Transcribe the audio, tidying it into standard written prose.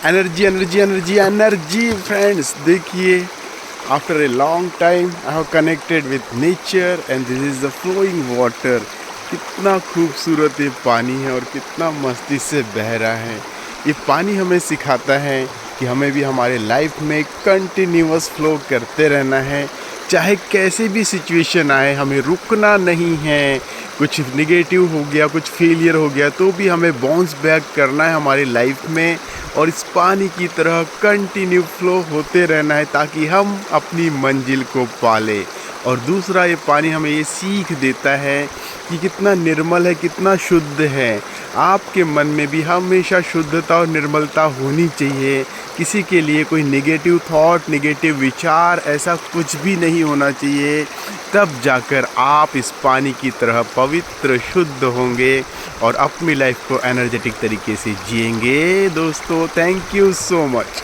Energy energy energy energy friends, देखिए after a long time I have connected with nature and this is the flowing water. कितना खूबसूरत ये पानी है और कितना मस्ती से बह रहा है। ये पानी हमें सिखाता है कि हमें भी हमारे लाइफ में कंटिन्यूअस फ्लो करते रहना है, चाहे कैसे भी सिचुएशन आए हमें रुकना नहीं है। कुछ निगेटिव हो गया, कुछ फेलियर हो गया तो भी हमें बाउंस बैक करना है हमारी लाइफ में और इस पानी की तरह कंटिन्यू फ्लो होते रहना है ताकि हम अपनी मंजिल को पालें। और दूसरा, ये पानी हमें ये सीख देता है कि कितना निर्मल है, कितना शुद्ध है। आपके मन में भी हमेशा शुद्धता और निर्मलता होनी चाहिए। किसी के लिए कोई नेगेटिव थॉट, नेगेटिव विचार ऐसा कुछ भी नहीं होना चाहिए। तब जाकर आप इस पानी की तरह पवित्र, शुद्ध होंगे और अपनी लाइफ को एनर्जेटिक तरीके से जिएंगे। दोस्तों, थैंक यू सो मच।